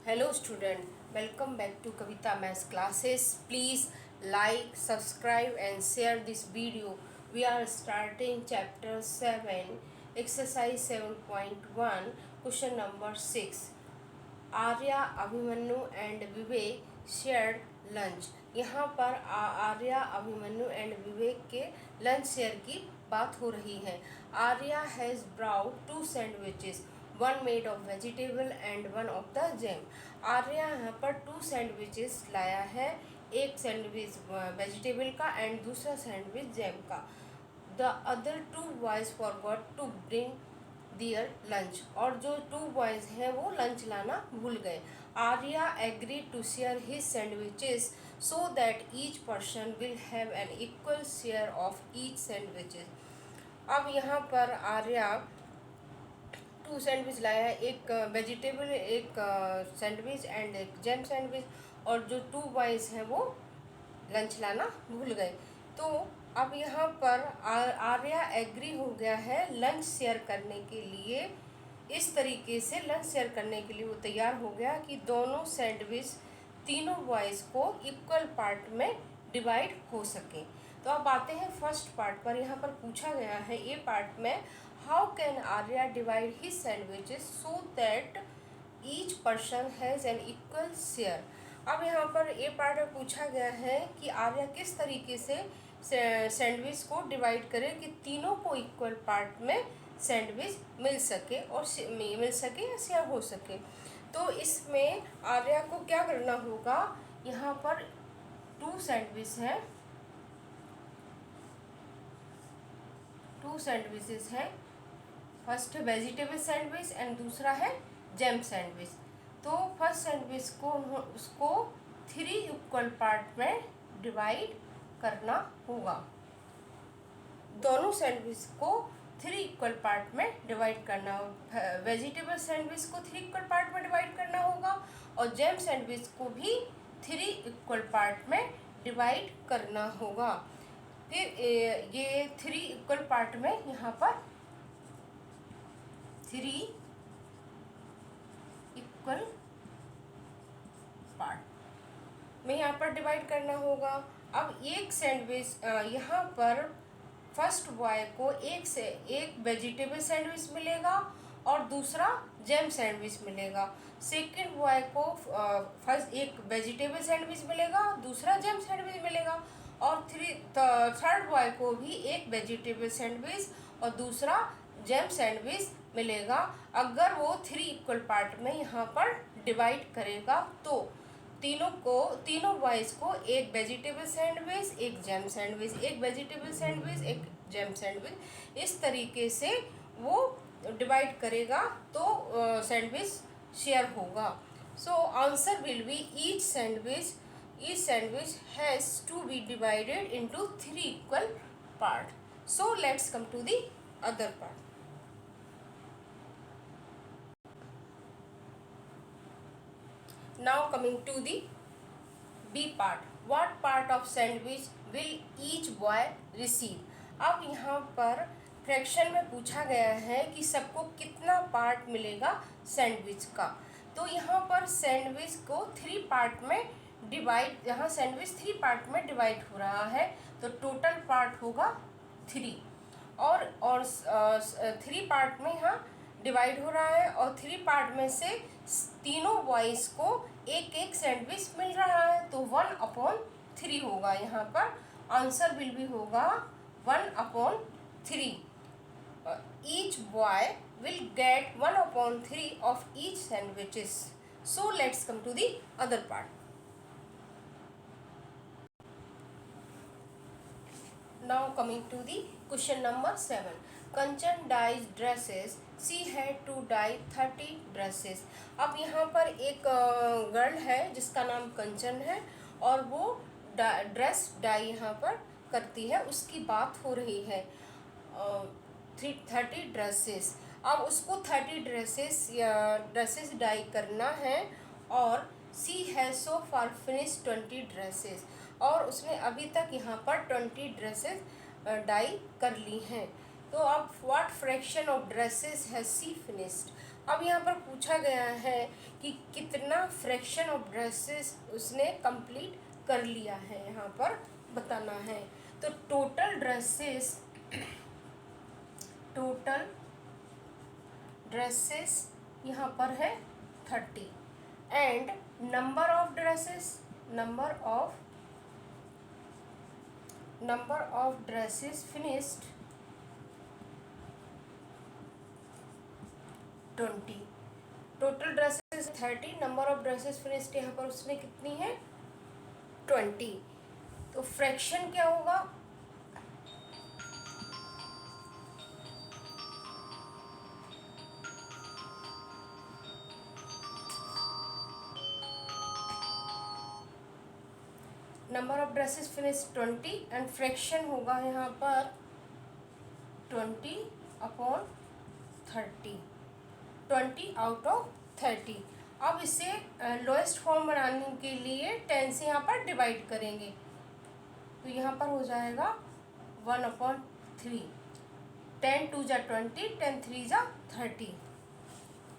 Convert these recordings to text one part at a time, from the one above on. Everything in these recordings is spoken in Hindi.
Hello student, welcome back to Kavita Maths classes. Please like, subscribe and share this video. We are starting chapter 7, exercise 7.1, question number 6. Arya, Abhimanyu and Vivek shared lunch. यहाँ पर आर्या, अभिमन्यु एंड विवेक के लंच शेयर की बात हो रही है। Arya has brought 2 sandwiches, one made of vegetable and one of the jam. Arya यहाँ पर 2 सैंडविचेस लाया है, एक सैंडविच वेजिटेबल का एंड दूसरा सैंडविच जैम का। The other 2 boys forgot to bring their lunch, और जो 2 बॉयज हैं वो लंच लाना भूल गए। Arya agree to share his sandwiches so that each person will have an equal share of each sandwiches. अब यहाँ पर आर्या 2 सैंडविच लाया है, एक वेजिटेबल एक सैंडविच एंड एक जैम सैंडविच, और जो 2 बॉयज हैं वो लंच लाना भूल गए। तो अब यहाँ पर आर्या एग्री हो गया है लंच शेयर करने के लिए। इस तरीके से लंच शेयर करने के लिए वो तैयार हो गया कि दोनों सैंडविच तीनों बॉयज़ को इक्वल पार्ट में डिवाइड हो सके। तो अब आते हैं फर्स्ट पार्ट पर। यहाँ पर पूछा गया है ए पार्ट में, how can Arya divide his sandwiches so that each person has an equal share. अब यहाँ पर ए पार्ट में पूछा गया है कि आर्या किस तरीके से सैंडविच को डिवाइड करे कि तीनों को इक्वल पार्ट में सैंडविच मिल सके या शेयर हो सके। तो इसमें आर्या को क्या करना होगा, यहाँ पर 2 सैंडविच है, 2 सैंडविचेस हैं। फर्स्ट है वेजिटेबल सैंडविच एंड दूसरा है जैम सैंडविच। तो फर्स्ट सैंडविच को उसको 3 इक्वल पार्ट में डिवाइड करना होगा। दोनों सैंडविच को 3 इक्वल पार्ट में डिवाइड करना होगा। वेजिटेबल सैंडविच को 3 इक्वल पार्ट में डिवाइड करना होगा और जैम सैंडविच को भी 3 इक्वल पार्ट में डिवाइड करना होगा। फिर ये 3 इक्वल पार्ट में यहाँ पर 3 इक्वल पार्ट में यहाँ पर डिवाइड करना होगा। अब एक सैंडविच यहाँ पर फर्स्ट बॉय को एक वेजिटेबल सैंडविच मिलेगा और दूसरा जैम सैंडविच मिलेगा। सेकंड बॉय को फर्स्ट एक वेजिटेबल सैंडविच मिलेगा, दूसरा जैम सैंडविच मिलेगा, और थर्ड बॉय को भी एक वेजिटेबल सैंडविच और दूसरा जैम सैंडविच मिलेगा। अगर वो 3 इक्वल पार्ट में यहाँ पर डिवाइड करेगा तो तीनों बॉयज़ को एक वेजिटेबल सैंडविच, एक जैम सैंडविच, एक वेजिटेबल सैंडविच, एक जैम सैंडविच, इस तरीके से वो डिवाइड करेगा तो सैंडविच शेयर होगा। So answer will be each sandwich has to be divided into 3 equal part. So let's come to the other part. Now coming to the B part. What part of sandwich will each boy receive? अब यहाँ पर फ्रैक्शन में पूछा गया है कि सबको कितना पार्ट मिलेगा सैंडविच का। तो यहाँ पर सैंडविच को 3 पार्ट में डिवाइड, यहाँ सैंडविच 3 पार्ट में डिवाइड हो रहा है तो टोटल पार्ट होगा 3 और 3 पार्ट में यहाँ डिवाइड हो रहा है और 3 पार्ट में से तीनों बॉयज़ को एक एक सैंडविच मिल रहा है तो 1/3 होगा। यहाँ पर आंसर विल भी होगा 1/3। Each boy will get 1/3 of each sandwiches. So let's come to the other part. Now coming to the question number 7. Kanchan dyes dresses. She had to dye 30 dresses. अब यहाँ पर एक गर्ल है जिसका नाम कंचन है और वो ड्रेस डाई यहाँ पर करती है, उसकी बात हो रही है। 30 ड्रेसेस, अब उसको 30 ड्रेसेस डाई करना है और she has so far finish 20 dresses, और उसने अभी तक यहाँ पर 20 ड्रेसेस डाई कर ली हैं। तो अब what fraction of dresses has she finished, अब यहाँ पर पूछा गया है कि कितना फ्रैक्शन ऑफ ड्रेसेस उसने कंप्लीट कर लिया है, यहाँ पर बताना है। तो टोटल ड्रेसेस यहाँ पर है 30 and number of dresses finished 20। Total dresses 30, number of dresses finished यहाँ पर उसने कितनी है 20। तो फ्रैक्शन क्या होगा, number of dresses finished 20 and fraction होगा यहाँ पर 20/30, 20 आउट ऑफ 30। अब इसे लोएस्ट फॉर्म बनाने के लिए 10 से यहाँ पर डिवाइड करेंगे, तो यहाँ पर हो जाएगा 1/3, 10 2 जा 20, 10 3 जा 30,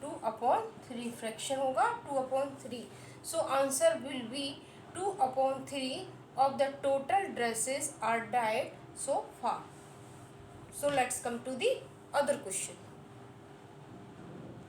2/3 फ्रैक्शन होगा 2/3। सो answer will B 2/3 of the total dresses are dyed so far. So let's come to the other question.